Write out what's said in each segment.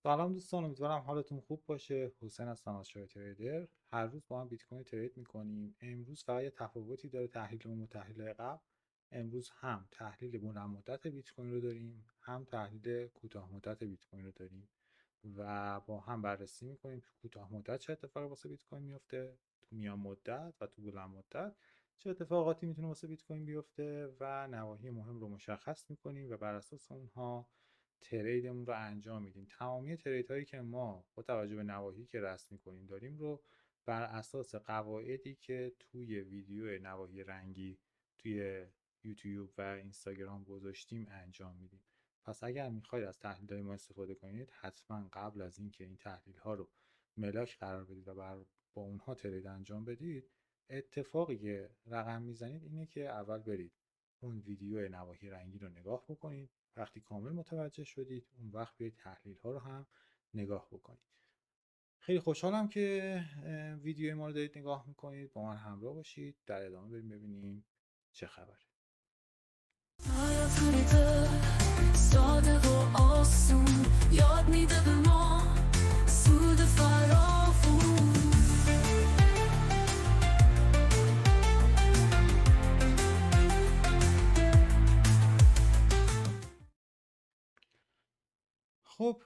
سلام دوستان، امیدوارم حالتون خوب باشه. حسین هستم از شای تریدر. هر روز با هم بیت کوین ترید میکنیم. امروز فقط یه تفاوتی داره تحلیلمون با تحلیل قبل. امروز هم تحلیل بلند مدت بیت کوین رو داریم، هم تحلیل کوتاه مدت بیت کوین رو داریم و با هم بررسی میکنیم تو کوتاه مدت چه اتفاقی واسه بیت کوین میفته، تو میان مدت و تو بلند مدت چه اتفاقاتی میتونه واسه بیت کوین بیفته و نواحی مهم رو مشخص میکنیم و بر اساس اونها تریدمون رو انجام میدیم. تمامی ترید هایی که ما با توجه به نواحی که رسم میکنیم داریم رو بر اساس قواعدی که توی ویدیو نواحی رنگی توی یوتیوب و اینستاگرام گذاشتیم انجام میدیم. پس اگر میخواید از تحلیل های ما استفاده کنید، حتما قبل از اینکه این تحلیل ها رو ملاک قرار بدید و با اونها ترید انجام بدید، اتفاقی که رقم میزنید اینه که اول برید اون ویدیو نواحی رنگی رو نگاه بکنید. وقتی کامل متوجه شدید، اون وقت بیاید تحلیل ها رو هم نگاه بکنید. خیلی خوشحالم که ویدیو ما رو دارید نگاه میکنید. با من همراه باشید، در ادامه بریم ببینیم چه خبره. ساده و آسون یاد میده به ما سود فراوون. خب،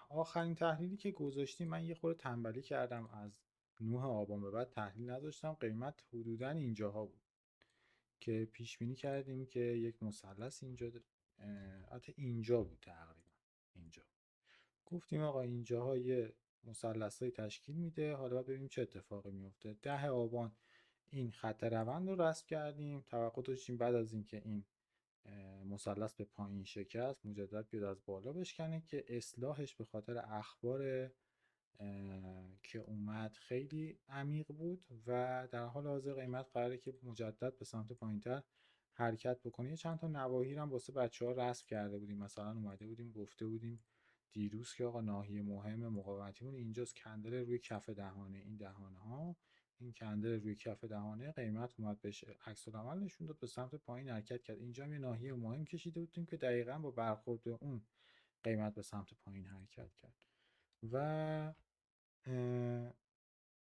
آخرین تحلیلی که گذاشتیم، من یه خورده تنبلی کردم، از 9 آبان به بعد تحلیل نذاشتم. قیمت حدودا اینجاها بود که پیش بینی کردیم که یک مثلث اینجا البته اینجا بود تقریبا. اینجا گفتیم آقا اینجاها یه مثلثی تشکیل میده، حالا باید ببینیم چه اتفاقی میفته. 10 آبان این خط روند رو رسم کردیم. توقع داشتیم بعد از اینکه این مثلث به پایین شکست، مجدد بیاد از بالا بشکنه که اصلاحش به خاطر اخبار که اومد خیلی عمیق بود و در حال حاضر قیمت قراره که مجدد به سمت پایینتر حرکت بکنه. یه چند تا نواحی هم واسه بچه‌ها رسم کرده بودیم. مثلا اومده بودیم گفته بودیم دیروز که آقا ناحیه مهم مقاومتیمون اینجاست، کندل روی کف دهانه، این دهانه ها، این کندل روی کف دهانه. قیمت اومد بهش عکس العمل نشون داد، به سمت پایین حرکت کرد. اینجا هم یه ناحیه مهم کشیده بودیم که دقیقاً با برخورد اون قیمت به سمت پایین حرکت کرد و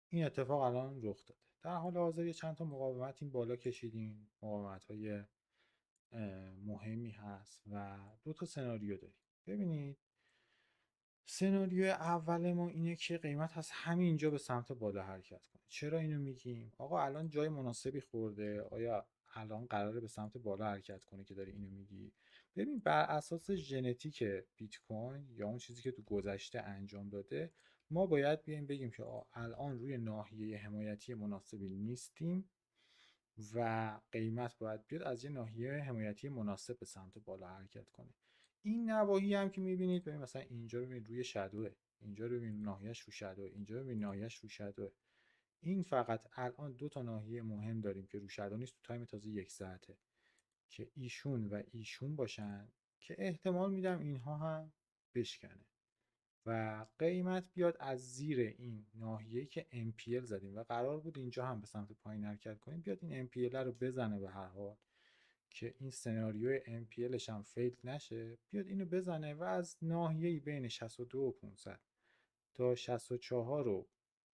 این اتفاق الان رخ داده. در حال حاضر یه چند تا مقاومت این بالا کشیدیم، مقاومت های مهمی هست و دو تا سناریو داریم. ببینید، سناریو اول ما اینه که قیمت از همینجا به سمت بالا حرکت کنه. چرا اینو میگیم؟ آقا الان جای مناسبی خورده، آیا الان قراره به سمت بالا حرکت کنه که داری اینو میگی؟ ببین، بر اساس ژنتیک بیت کوین یا اون چیزی که تو گذشته انجام داده، ما باید بیایم بگیم که الان روی ناحیه حمایتی مناسبی نیستیم و قیمت باید بیاد از یه ناحیه حمایتی مناسب به سمت بالا حرکت کنه. این نواحی هم که میبینید، ببین مثلا اینجا رو ببین روی شادوه، اینجا رو ببین ناحیهش رو شادوه، اینجا رو ببین ناحیهش رو شادوه. این فقط الان دو تا ناحیه مهم داریم که رو شادو نیست، تو تایم تازه 1 ساعته، که ایشون و ایشون باشن که احتمال میدم اینها هم بشکنه و قیمت بیاد از زیر این ناحیه‌ای که MPL زدیم و قرار بود اینجا هم به سمت پایین حرکت کنیم، بیاد این MPL رو بزنه به هر حال، که این سناریوی MPLش هم فیل نشه، بیاد اینو بزنه و از ناحیه‌ای بین 62 و 500 تا 64 و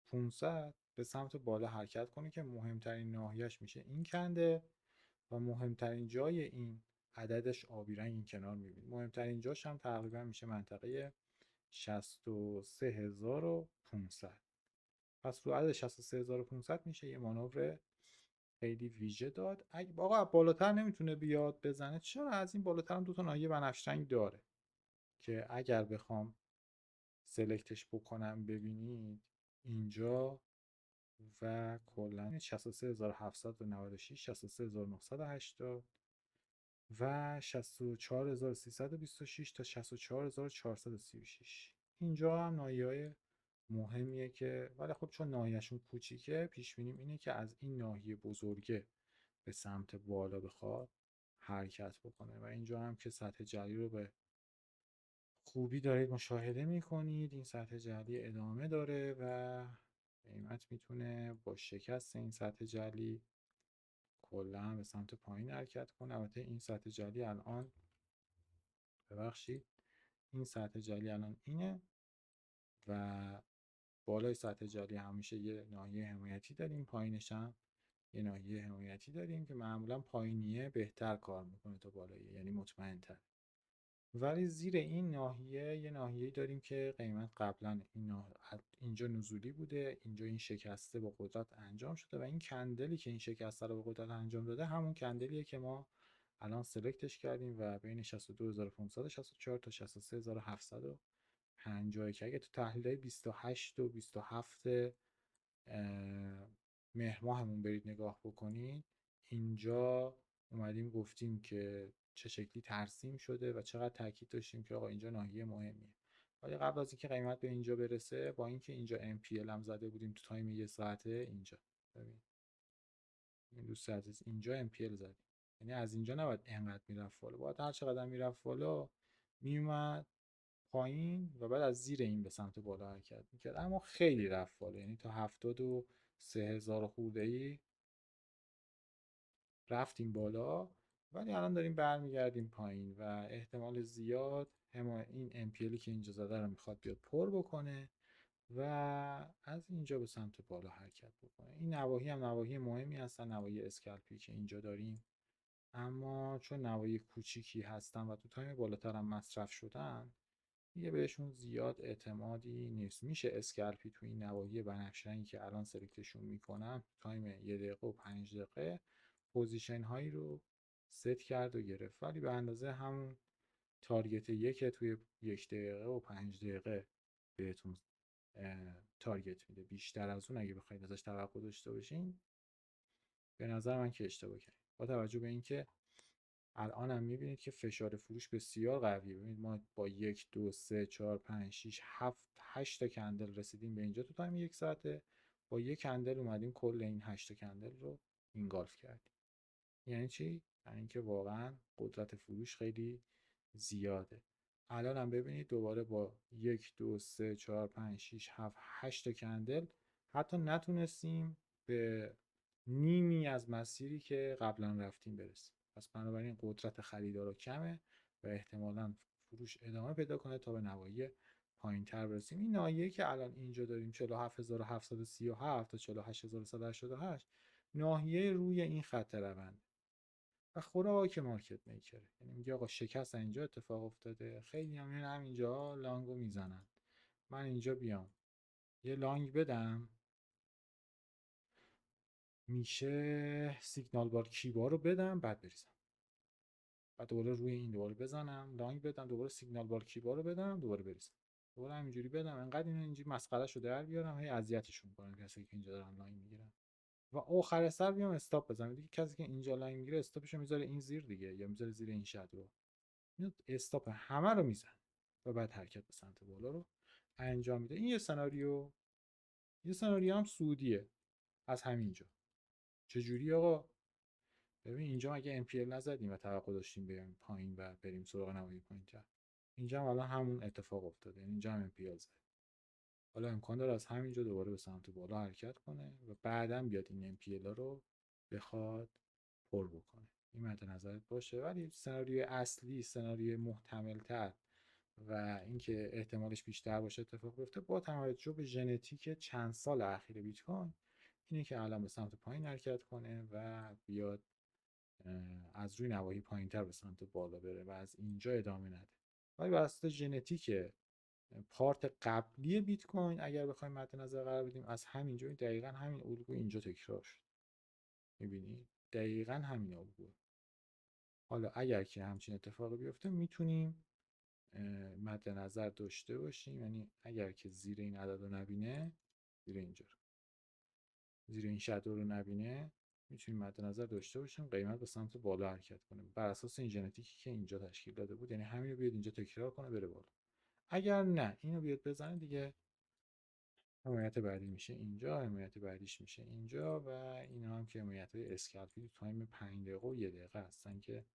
500 به سمت بالا حرکت کنه که مهمترین ناحیهش میشه این کنده و مهمترین جای این عددش آبی رنگ این کنار میبینید. مهمترین جاش هم تقریبا میشه منطقه 63500. پس رو عدد 63500 میشه یه مانور خیلی ویژه داد. اگه آقا بالاتر نمیتونه بیاد بزنه، چرا؟ از این بالاتر هم دو تا ناحیه بنفش رنگ داره که اگر بخوام سلکتش بکنم ببینید اینجا و کلا 63796، 63980 و 64326 تا 64436. اینجا هم ناحیه‌های مهمیه که، ولی خب چون ناحیه‌شون کوچیکه، پیش بینیم اینه که از این ناحیه بزرگه به سمت بالا بخواد حرکت بکنه و اینجا هم که سطح جعلی رو به خوبی دارید مشاهده میکنید. این سطح جعلی ادامه داره و قیمت میتونه با شکست این سطح جعلی کلا به سمت پایین حرکت کنه. البته این سطح جعلی الان، ببخشید، این سطح جعلی الان اینه و بالای سطح جعلی همیشه یه ناحیه حمایتی داریم، پایینش هم یه ناحیه حمایتی داریم که معمولا پایینیه بهتر کار میکنه تا بالاییه، یعنی مطمئن‌تر. ولی زیر این ناحیه یه ناحیه‌ای داریم که قیمت قبلا اینجا نزولی بوده، اینجا این شکسته با قدرت انجام شده و این کندلی که این شکسته رو با قدرت انجام داده همون کندلیه که ما الان سلکتش کردیم و بین 62564 تا 63750 که اگه تو تحلیلای 28 و 27 مهر ماهمون برید نگاه بکنید، اینجا اومدیم گفتیم که چه شکلی ترسیم شده و چقدر تاکید داشتیم که آقا اینجا ناحیه مهمیه. ولی قبل از اینکه قیمت به اینجا برسه، با اینکه اینجا MPL هم زده بودیم تو تایم یه ساعته، اینجا ببین این دوست عزیز اینجا MPL زدیم، یعنی از اینجا نباید انقدر میرفت بالا، باید هر چقدر میرفت بالا میومد پایین و بعد از زیر این به سمت بالا حرکت میکرد، اما خیلی رفت بالا، یعنی تا 73,000 خورده ای رفتیم بالا. ولی الان داریم برمیگردیم پایین و احتمال زیاد این MPL که اینجا زده رو میخواد بیاد پر بکنه و از اینجا به سمت بالا حرکت بکنه. این نواحی هم نواحی مهمی هستن، نواحی اسکلپی که اینجا داریم، اما چون نواحی کوچیکی هستن و تو تایم بالاتر هم مصرف شدن دیگه بهشون زیاد اعتمادی نیست. میشه اسکلپی تو این نواحی بنفشه‌ای که الان سلکتشون میکنم تایم 1 دقیقه و 5 دقیقه پوزیشن هایی رو ست کرد و گرفت، ولی به اندازه همون تارگت یک توی 1 دقیقه و 5 دقیقه بهتون تارگت میده. بیشتر از اون اگه بخواید ازش توقع داشته باشین به نظر من که اشتباه کردید، با توجه به اینکه الان هم میبینید که فشار فروش بسیار قویه. ببینید ما با 1 2 3 4 5 6 7 8 تا کندل رسیدیم به اینجا تو تایم 1 ساعته، با یک کندل اومدیم کل این 8 تا کندل رو اینگالف کردیم. یعنی چی؟ یعنی اینکه واقعا قدرت فروش خیلی زیاده. الان هم ببینید دوباره با 1 2 3 4 5 6 7 8 تا کندل حتی نتونستیم به نیمی از مسیری که قبلا رفتیم برسیم. پس بنابراین قدرت خریدارا کمه و احتمالاً فروش ادامه پیدا کنه تا به نواحی پایین‌تر برسیم. این ناحیه‌ای که الان اینجا داریم 47737 تا 48188 ناحیه روی این خط روند و خوراک مارکت میکره، یعنی میگه آقا شکست اینجا اتفاق افتاده، خیلی هم همینجا لانگو میزنن، من اینجا بیام یه لانگ بدم، میشه سیگنال بار کیبا رو بدم بعد بریزم، بعد دوباره روی این دوباره بزنم لانگ بدم، دوباره سیگنال بار کیبا رو بدم دوباره بریزم، دوباره همینجوری بدم، انقدر اینجوری مسخرهشو در بیارم هی اذیتشون کنم کسی که اینجا دارن لانگ میگیرن و آخر سر بیام استاپ بزنم. دیگه کسی که اینجا لانگ میگیره استاپشو میذاره این زیر دیگه، یا میذاره زیر این شادو، میاد استاپ همه رو میزنه و بعد حرکت به سمت بالا رو انجام میده. این یه سناریو هم سودیه از همینجا. چجوری آقا؟ ببین اینجا مگه MPL نزدیم و توقع داشتیم بریم پایین و بریم سراغ نوایی پایین‌تر، اینجا هم الان همون اتفاق افتاده، اینجا هم MPL زد. حالا امکان داره از همینجا دوباره به سمت بالا حرکت کنه و بعداً بیاد این MPL رو بخواد پر بکنه. این مد نظرت باشه. ولی سناریوی اصلی، سناریوی محتمل تر و اینکه احتمالش بیشتر باشه اتفاق بیفته با توجه به ژنتیک چند سال اخیر بیت کوین، اینه که الان به سمت پایین حرکت کنه و بیاد از روی نواحی پایینتر به سمت بالا بره و از اینجا ادامه نده. ولی بر اساس ژنتیک پارت قبلی بیت کوین اگر بخوایم مد نظر قرار بدیم، از همینجا دقیقاً همین الگو اینجا تکرار شد. می‌بینی دقیقاً همین الگو. حالا اگر که همچین اتفاقی بیفته میتونیم مد نظر داشته باشیم، یعنی اگر که زیر این عدد رو نبینه، زیر اینجا زیر این شادو رو نبینه، میتونیم مد نظر داشته باشیم قیمت به سمت بالا حرکت کنه بر اساس این ژنتیکی که اینجا تشکیل داده بود، یعنی همین رو بیاد اینجا تکرار کنه بره بالا. اگر نه اینو بیاد بزنه دیگه حمایت بعدی میشه اینجا، حمایت بعدیش میشه اینجا و اینا هم که حمایت های اسکالپی تو تایم 5 دقیقه و 1 دقیقه هستن که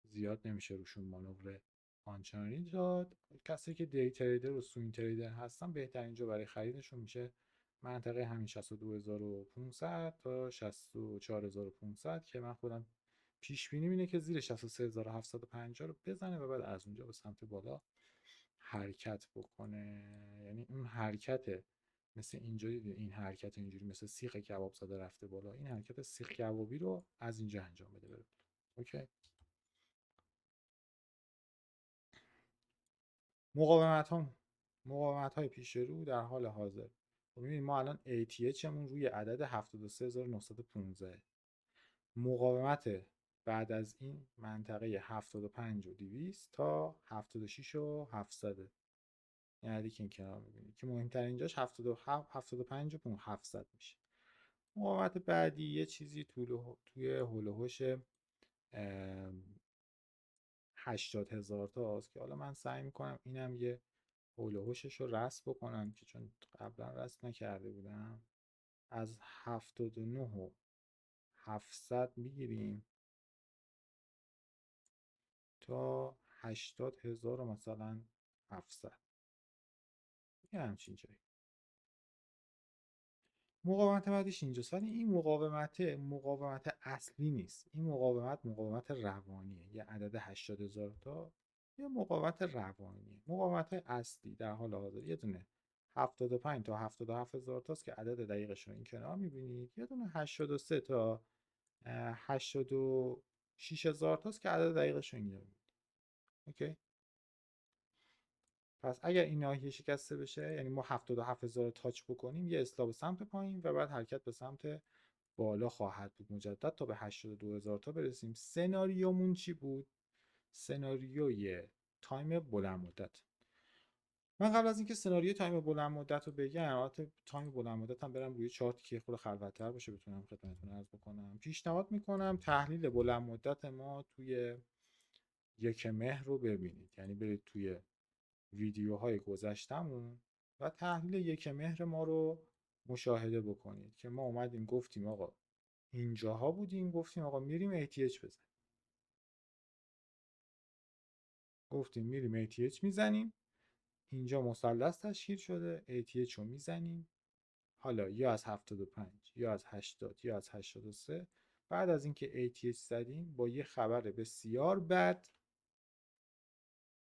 زیاد نمیشه روشون مانور آنچنانی داد. کسی که دی تریدر و سوین تریدر هستن بهترین جا برای خریدشون میشه منطقه همین 62500 تا 64500 که من خودم پیش بینی اینه که زیر 63750 رو بزنه و بعد از اونجا به سمت بالا حرکت بکنه، یعنی اون حرکت مثل اینجا دیدید، این حرکت اینجوری مثل سیخ کباب زده رفته بالا، این حرکت سیخ کبابی رو از اینجا انجام بده بره. اوکی. مقاومت های پیش رو در حال حاضر. ببینید ما الان ATH مون روی عدد 73915. مقاومت بعد از این منطقه 75 و 200 تا 76 و 700. یعنی که این کنار می‌بینید که مهمترین اینجاش 75 و 700 میشه. مقاومت بعدی یه چیزی توی هول و هوش 80,000 تاست که حالا من سعی میکنم اینم یه هول و هوشش رو رسم بکنم که چون قبلا رسم نکرده بودم. از 79 و 700 میگیریم تا 80,000 مثلا 700، یه همچین جایی. مقاومت بعدیش اینجاست، ولی این مقاومت اصلی نیست. این مقاومت روانیه. یه عدد 80,000 تا یه مقاومت روانیه. مقاومت اصلی در حال حاضر یه دونه 75 تا 77,000 تاست که عدد دقیقش رو این کنار میبینید. یه دونه 83 تا 86,000 تاست که عدد دقیقش رو اینجا میبینید. اوکی. پس اگر این ناحیه شکسته بشه، یعنی ما 77,000 تاچ بکنیم، یه اصلاح به سمت پایین و بعد حرکت به سمت بالا خواهد بود مجدد تا به 82,000 تا برسیم. سناریومون چی بود؟ سناریوی تایم بلند مدت. من قبل از اینکه سناریوی تایم بلند مدت رو بگم، البته تایم بلند مدت هم برم روی چارتی که خود خلوت‌تر باشه بتونم خدمتتون عرض بکنم. پیشنهاد میکنم تحلیل بلند مدت ما توی 1 مهر رو ببینید. یعنی برید توی ویدیوهای گذشتمون و تحلیل 1 مهر ما رو مشاهده بکنید که ما اومدیم گفتیم آقا اینجاها بودیم، گفتیم آقا میریم ATH بزنیم، گفتیم میریم ATH میزنیم، اینجا مثلث تشکیل شده، ATH رو میزنیم، حالا یا از 75 یا از 80 یا از 83. بعد از اینکه ATH زدیم با یه خبر بسیار بد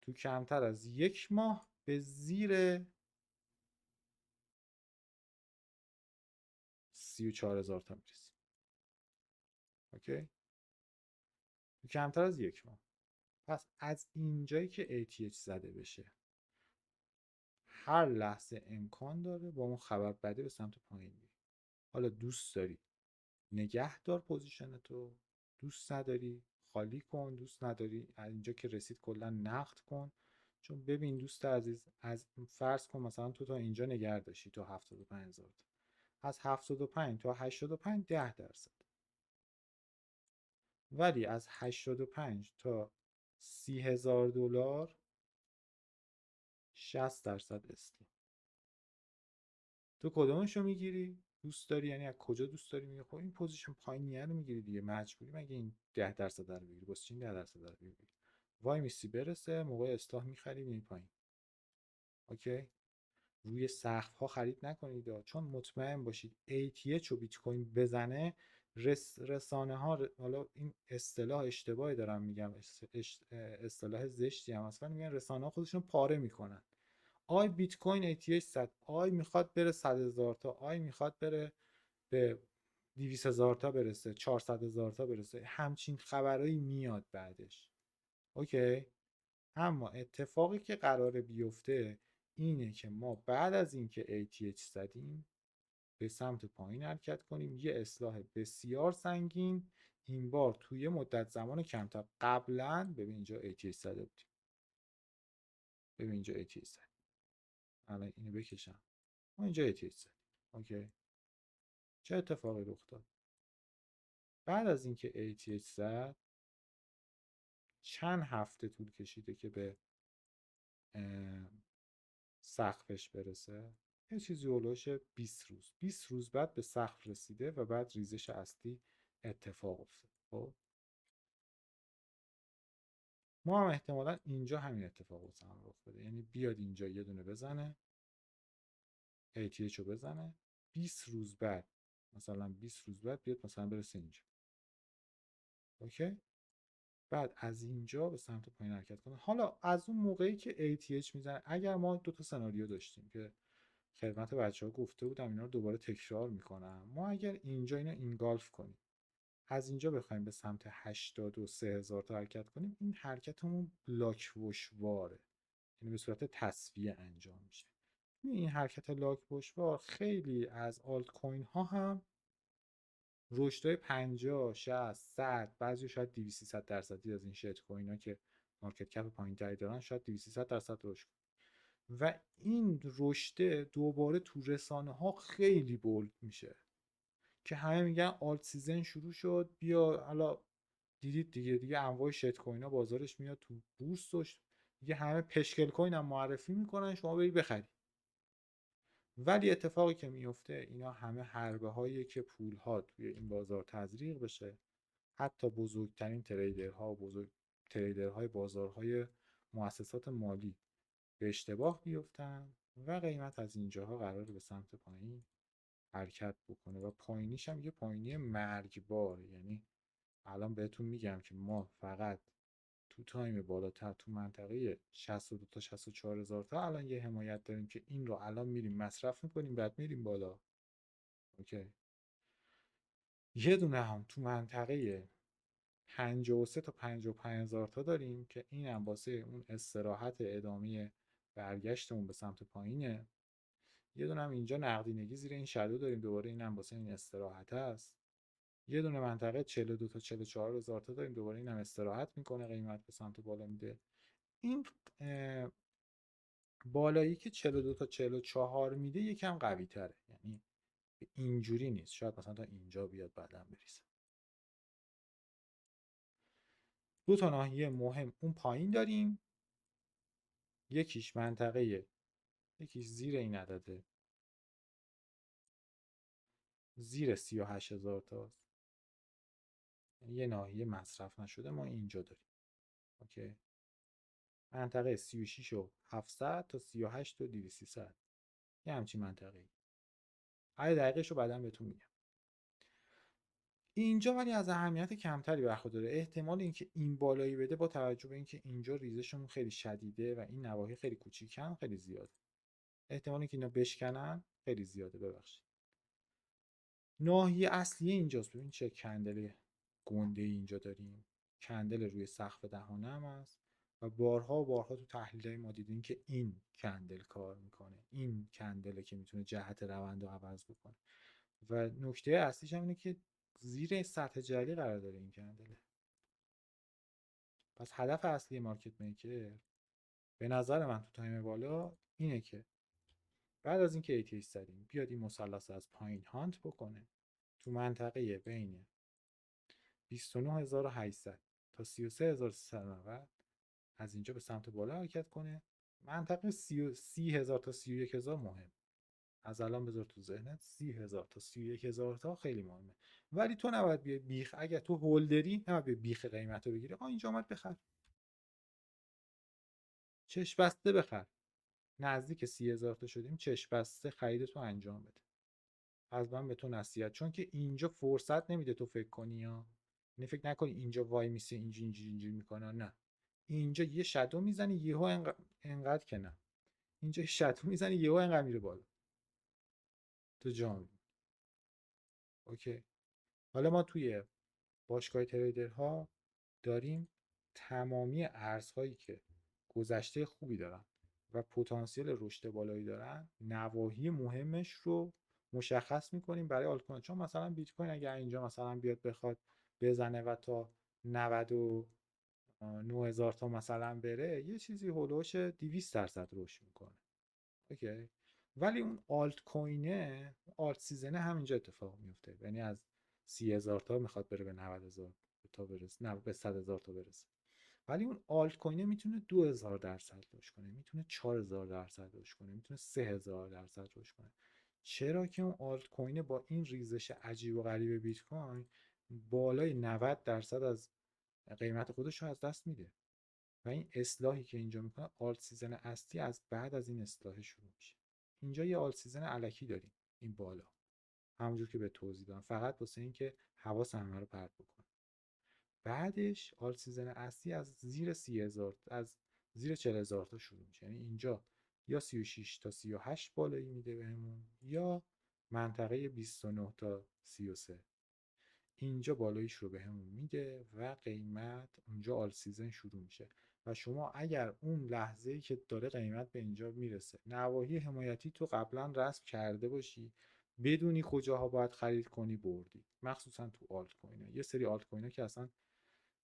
تو کمتر از 1 ماه به زیر 34,000 تا میرسیم. اوکی؟ تو کمتر از 1 ماه. پس از اینجایی که ATH زده بشه هر لحظه امکان داره با اون خبر بده به سمت پایین بری. حالا دوست داری نگه دار پوزیشن تو، دوست نداری خالی کن، دوست نداری از اینجا که رسید کلا نقد کن. چون ببین دوست عزیز، از فرض کن مثلا تو تا اینجا نگه داشتی تو 75,000 تا، از 75 تا 85 10%، ولی از 85 تا 30,000 دلار 60% اصلاح. تو کدومشو میگیری؟ دوست داری، یعنی از کجا دوست داری میگی خب این پوزیشن پایینیه رو میگیری دیگه، مجبوری مگه این 10% رو بگیری؟ واسه چی 10% رو بگیری؟ وای میسی برسه موقع اصلاح میخری میری پایین. اوکی. روی سقف ها خرید نکنید چون مطمئن باشید ATH و بیت کوین بزنه رسانه ها، حالا این اصطلاح اشتباهی دارم میگم، اصطلاح زشتی هم هست، میگن رسانه ها خودشون پاره میکنن. آی بیت کوین ATH 100، آی میخواد بره 100,000 تا، آی میخواد بره به 200,000 تا برسه، 400,000 تا برسه، همچین خبرایی میاد بعدش. اوکی. اما اتفاقی که قراره بیفته اینه که ما بعد از اینکه ATH زدیم به سمت پایین حرکت کنیم، یه اصلاح بسیار سنگین، این بار توی مدت زمان کمتر. قبلا ببین اینجا ATH زده بودیم، ببین اینجا ATH زدیم، الان اینو بکشم، ما اینجا ATH زدیم. اوکی. چه اتفاقی رخ داد؟ بعد از اینکه ATH زد چند هفته طول کشیده که به سقفش برسه؟ یه چیزی هولوش 20 روز. 20 روز بعد به سقف رسیده و بعد ریزش اصلی اتفاق افتاد. خب ما هم احتمالا اینجا همین اتفاق واسمون رخ بده، یعنی بیاد اینجا یه دونه بزنه، ATH رو بزنه، 20 روز بعد مثلا 20 روز بعد بیاد مثلا برسه اینجا. اوکی. بعد از اینجا به سمت پایین حرکت کنه. حالا از اون موقعی که ATH میزنه، اگر ما دو تا سناریو داشتیم که خدمت بچه‌ها گفته بودم، اینا رو دوباره تکرار میکنم. ما اگر اینجا اینو اینگالف کنیم، از اینجا بخوایم به سمت 83,000 تا حرکت کنیم، این حرکتمون لاک وشواره، یعنی به صورت تصفیه انجام میشه. این حرکت لاک وشوار خیلی از آلت کوین ها هم رشدهای 50 60 100 بعضی شاید 200 300% از این شیت کوین ها که مارکت کپ پایین‌تری دارن شاید 200 300% رشد کنه. و این رشد دوباره تو رسانه ها خیلی بولد میشه که همه میگن آلت سیزن شروع شد، بیا حالا دیدید دیگه انواع شیت کوین ها بازارش میاد تو بورس، دیگه همه پشکل کوین هم معرفی میکنن شما برید بخرید. ولی اتفاقی که میفته اینا همه حربه هایی که پول ها توی این بازار تزریق بشه، حتی بزرگترین تریدرها و تریدرهای بازارهای مؤسسات مالی به اشتباه بیفتن و قیمت از اینجاها قرار به سمت پایین حرکت بکنه و پایینیش هم یه پایینی مرگبار. یعنی الان بهتون میگم که ما فقط تو تایم بالاتر تو منطقه 62 تا 64 هزار تا الان یه حمایت داریم که این رو الان میریم مصرف میکنیم بعد میریم بالا. اوکی. یه دونه هم تو منطقه 53 تا 55 هزار تا داریم که این هم واسه اون استراحت ادامه برگشتمون به سمت پایینه. یه دونه هم اینجا نقدینگی زیر این شادو داریم، دوباره این هم واسه این استراحت است. یه دونه منطقه 42 تا 44 هزار تا داریم، دوباره این هم استراحت میکنه، قیمت به سمت بالا میده. این بالایی که 42 تا 44 میده یکم قوی تره، یعنی اینجوری نیست، شاید مثلا تا اینجا بیاد بعدم بریزه. دو تا ناحیه مهم اون پایین داریم، یکیش یکیش زیر این عدده، زیر 38,000 تاست، یه ناحیه مصرف نشده ما اینجا داریم. اوکی. منطقه 36,700 تا 38,200 یه همچین منطقه‌ای. عدد دقیقش رو بعداً بهتون میگم. اینجا ولی از اهمیت کمتری برخورداره. احتمال اینکه این بالایی بده با توجه به اینکه اینجا ریزشمون خیلی شدیده و این نواحی خیلی کوچیکن خیلی زیاده. احتمال اینکه اینا بشکنن خیلی زیاده. ببخشید. ناحیه اصلی اینجاست. ببین چه کندل گنده اینجا داریم. کندل روی سقف دهانه هم هست و بارها و بارها تو تحلیل‌های ما دیدیم که این کندل کار میکنه. این کندله که میتونه جهت روند رو عوض بکنه. و نکته اصلیش هم اینه که زیر سطح جعلی قرار داره این کندله. پس هدف اصلی مارکت میکر به نظر من تو تایم بالا اینه که بعد از اینکه ATH زدیم بیاد این مثلث از پایین هانت بکنه تو منطقه بین 29800 تا 33390 از اینجا به سمت بالا حرکت کنه. منطقه 30,000 تا 31,000 مهم. از الان بذار تو ذهنت 30,000 تا 31,000 تا خیلی مهمه. ولی تو نباید بیای بیخ، اگه تو هولدری نباید بیای بیخ قیمت رو بگیری. اینجا اومد بخر، چشم بسته بخر. نزدیک 30,000 تا شدیم، چشم بسته خریدتو انجام بده. از من به تو نصیحت، چون که اینجا فرصت نمیده تو فکر کنی ها. یعنی فکر نکنی اینجا وای میسه اینجوری میکنه، نه. اینجا یه شادو میزنی یهو انقدر که نه. اینجا شادو میزنی یهو انقدر میره بالا. تو جام. اوکی. حالا ما توی باشگاه تریدرها داریم تمامی ارزهایی که گذشته خوبی دارن و پتانسیل رشد بالایی دارن، نواحی مهمش رو مشخص میکنیم برای آلت کوین. چون مثلا بیت کوین اگر اینجا مثلا بیاد بخواد بزنه و تا 99,000 تا مثلا بره، یه چیزی هولوش 200% رشد میکنه. اوکی. ولی اون آلت کوینه، آلت سیزنه همینجا اتفاق میفته، یعنی از 30,000 تا میخواد بره به 90,000 تا برسه، نه به 100,000 تا برسه. ولی اون آلت کوینه میتونه 2,000% رشد کنه، میتونه 4,000% رشد کنه، میتونه 3,000% رشد کنه. چرا که اون آلت کوینه با این ریزش عجیب و غریب بیت کوین بالای 90% از قیمت خودش رو از دست میده. و این اصلاحی که اینجا میکنه، آلت سیزن اصلی از بعد از این اصلاح شروع میشه. اینجا یه آلت سیزن الکی داریم این بالا، همونجور که به توضیح دادم، فقط واسه اینکه حواس همه رو پرت بکنه. بعدش آل سیزن اصلی از زیر 30,000 از زیر 40,000 تا شروع میشه. یعنی اینجا یا 36 تا 38 بالایی میده بهمون، یا منطقه 29 تا 33 اینجا بالاییش رو بهمون میده و قیمت اونجا آل سیزن شروع میشه. و شما اگر اون لحظه‌ای که داره قیمت به اینجا میرسه نواحی حمایتی تو قبلا رسم کرده باشی، بدونی کجاها باید خرید کنی، بردی. مخصوصا تو آلت کوین یه سری آلت کوین که اصلا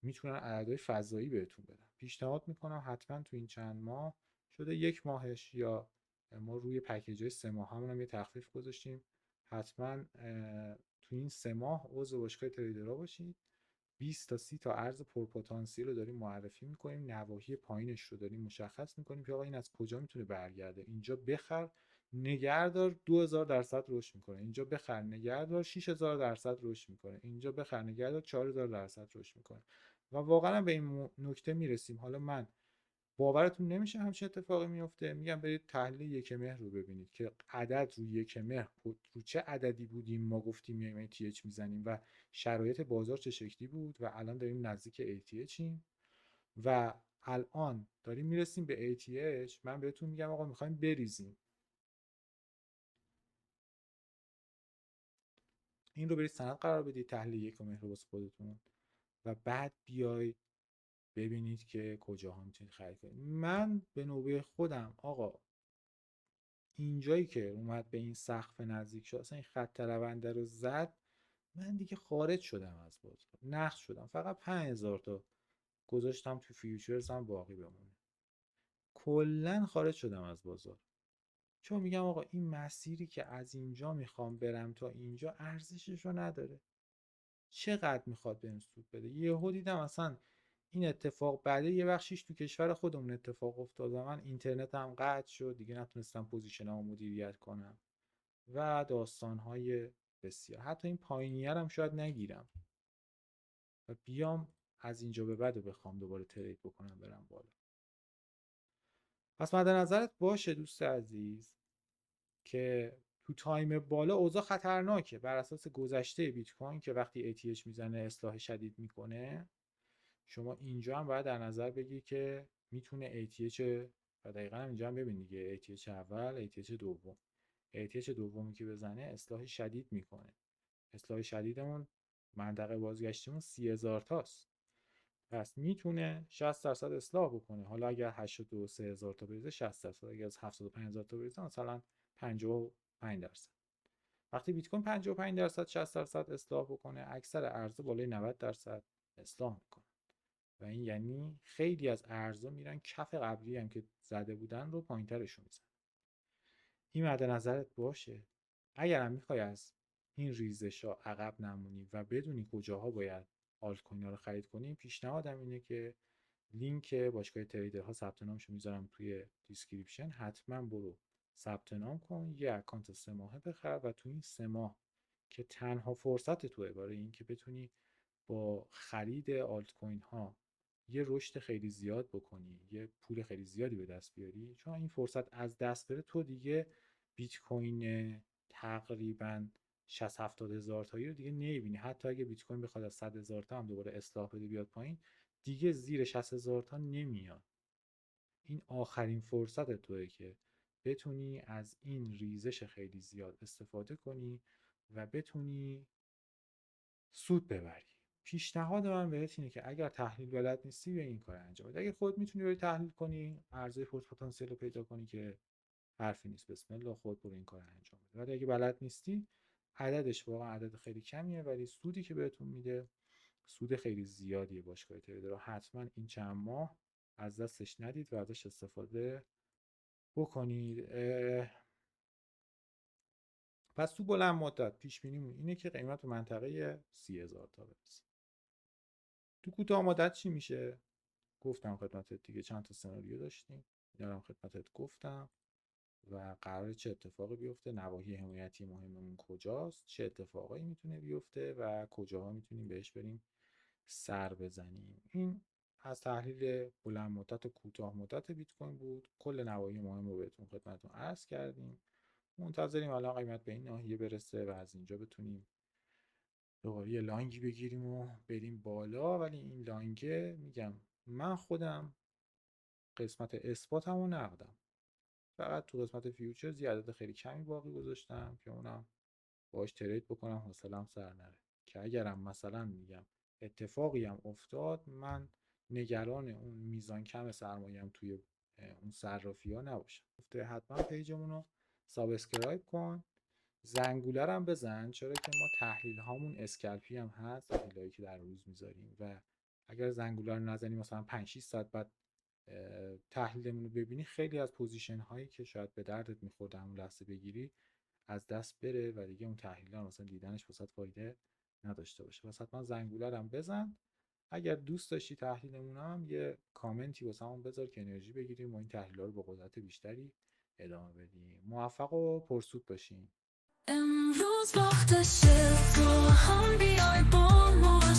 میتونن عددهای فضایی بهتون بدن. پیشنهاد میکنم حتما تو این چند ماه شده 1 ماهش، یا ما روی پکیج های 3 ماه هم یه تخفیف گذاشتیم، حتما تو این 3 ماه عضو باشگاه تریدرها باشید. 20 تا 30 تا ارز پرپتانسیل رو داریم معرفی میکنیم، نواحی پایینش رو داریم مشخص میکنیم که آقا این از کجا میتونه برگرده. اینجا بخر نگهدار 2000% رشد میکنه، اینجا بخر نگهدار 6000% رشد میکنه، اینجا بخر نگهدار 4000% رشد میکنه. و واقعا به این نکته میرسیم. حالا من باورتون نمیشه همچین اتفاقی میفته، میگم برید تحلیل 1 مهر رو ببینید که عدد روی 1 مهر رو چه عددی بودیم ما گفتیم میایم ATH میزنیم و شرایط بازار چه شکلی بود و الان داریم نزدیک ATHیم و الان داریم میرسیم به ATH. من بهتون میگم آقا میخوایم بریزیم، این رو برید سند قرار بدید تحلیل 1 مهر رو واسه خودتون و بعد بیاید ببینید که کجاها میتونید خرید کنید. من به نوبه خودم آقا اینجایی که اومد به این سقف نزدیک شد، اصلا این خط رونده رو زد، من دیگه خارج شدم از بازار، نقص شدم. فقط 5000 تا گذاشتم تو فیوچرز هم باقی بمونه. کلا خارج شدم از بازار، چون میگم آقا این مسیری که از اینجا میخوام برم تا اینجا ارزشش رو نداره. چقدر میخواد بهم سود بده؟ یهو دیدم اصلا این اتفاق بعده یه بخشیش تو کشور خودمون اتفاق افتاد و من اینترنتم قطع شد، دیگه نتونستم پوزیشنمو مدیریت کنم و داستانهای بسیار. حتی این پایینی‌ها هم شاید نگیرم و بیام از اینجا به بعد بخوام دوباره ترید بکنم برم بالا. پس مد نظرت باشه دوست عزیز که تو تایم بالا اوضاع خطرناکه بر اساس گذشته بیت کوین که وقتی ATH میزنه اصلاح شدید میکنه. شما اینجا هم باید در نظر بگی که میتونه ATH و دقیقا هم اینجا هم ببین دیگه ATH اول ATH دوم، ATH دومی که بزنه اصلاح شدید میکنه. اصلاح شدیدمون منطقه بازگشتیمون 30,000 تاست، پس میتونه 60% اصلاح بکنه. حالا اگر 83,000 تا بریزه 60%، اگر از 75,000 تا بریزه مثلا 55%. وقتی بیت کوین 55% 60% اصلاح بکنه، اکثر ارزها بالای 90% اصلاح میکنه و این یعنی خیلی از ارزها میرن کف قبلی هم که زده بودن رو پایینترشون میزنن. این مد نظرت باشه. اگر هم میخوای از این ریزش ها عقب نمونی و بدونی کجاها باید آلت کوین ها رو خرید کنی، پیشنهادم اینه که لینک باشگاه تریدرها ثبت نامشو میذارم توی دیسکریپشن، حتما برو ثبت نام کن، یه اکانت 3 ماهه بخر و تو این 3 ماه که تنها فرصت توه برای این که بتونی با خرید آلت کوین ها یه رشد خیلی زیاد بکنی، یه پول خیلی زیادی به دست بیاری، چون این فرصت از دست بره تو دیگه بیت کوین تقریبا 60 70 هزار تایی رو دیگه نمیبینی. حتی اگه بیت کوین بخواد از 100,000 تا هم دوباره اصلاح بده بیاد پایین، دیگه زیر 60,000 تا نمیاد. این آخرین فرصت توئه که بتونی از این ریزش خیلی زیاد استفاده کنی و بتونی سود ببری. پیشنهاد من بهت اینه که اگر تحلیل بلد نیستی بیا این کار انجام بده. اگه خودت میتونی بری تحلیل کنی، ارزهای پتانسیل رو پیدا کنی، که حرفی نیست، بسم الله خود برو این کار انجام بده. ولی اگه بلد نیستی، عددش واقعا عدد خیلی کمیه ولی سودی که بهتون میده سود خیلی زیادیه. باشگاه تریدر رو حتما این چند ماه از دستش ندید و ازش استفاده بکنید. پس تو بلند مدت پیش بینیمون اینه که قیمت به منطقه 30,000 تا برسه. تو کوتاه مدت چی میشه؟ گفتم خدمتت دیگه، چند تا سناریو داشتیم، اینا خدمتت گفتم و قرار چه اتفاقی بیفته، نواحی حمایتی مهممون کجاست، چه اتفاقایی میتونه بیفته و کجاها میتونیم بهش بریم سر بزنیم. این از تحلیل بلند مدت و کوتاه مدت بیت کوین بود. کل نواحی مهم رو بهتون خدمتتون عرض کردیم. منتظریم الان قیمت به این ناحیه برسه و از اینجا بتونیم دوباره یه لانگی بگیریم و بریم بالا. ولی این لانگه میگم من خودم قسمت اثباتم و نقدم، فقط تو قسمت فیوچرز یه عدد خیلی کمی باقی گذاشتم که اونم باهاش ترید بکنم حوصله‌ام سر نره، که اگرم مثلا میگم اتفاقی هم افتاد من نگران اون میزان کم سرمایه‌ام توی اون صرافی ها نباشم. گفته حتما پیجمون رو سابسکرایب کن، زنگوله رو هم بزن، چرا که ما تحلیل هامون اسکلپی هم هست، تحلیل هایی که در روز میذاریم و اگر زنگوله رو نزنی مثلا 5 6 ساعت بعد تحلیلمون رو ببینی، خیلی از پوزیشن هایی که شاید به دردت میخورد همون لحظه بگیری از دست بره و دیگه اون تحلیل ها مثلا دیدنش واسه فایده نداشته باشه. پس حتما زنگوله رو هم بزن. اگر دوست داشتی تحلیلمون هم یه کامنتی واسه همون بذار که انرژی بگیریم و این تحلیل ها رو با قدرت بیشتری ادامه بدیم. موفق و پرسود باشین. امروز وقتشه تو هم بیای با ما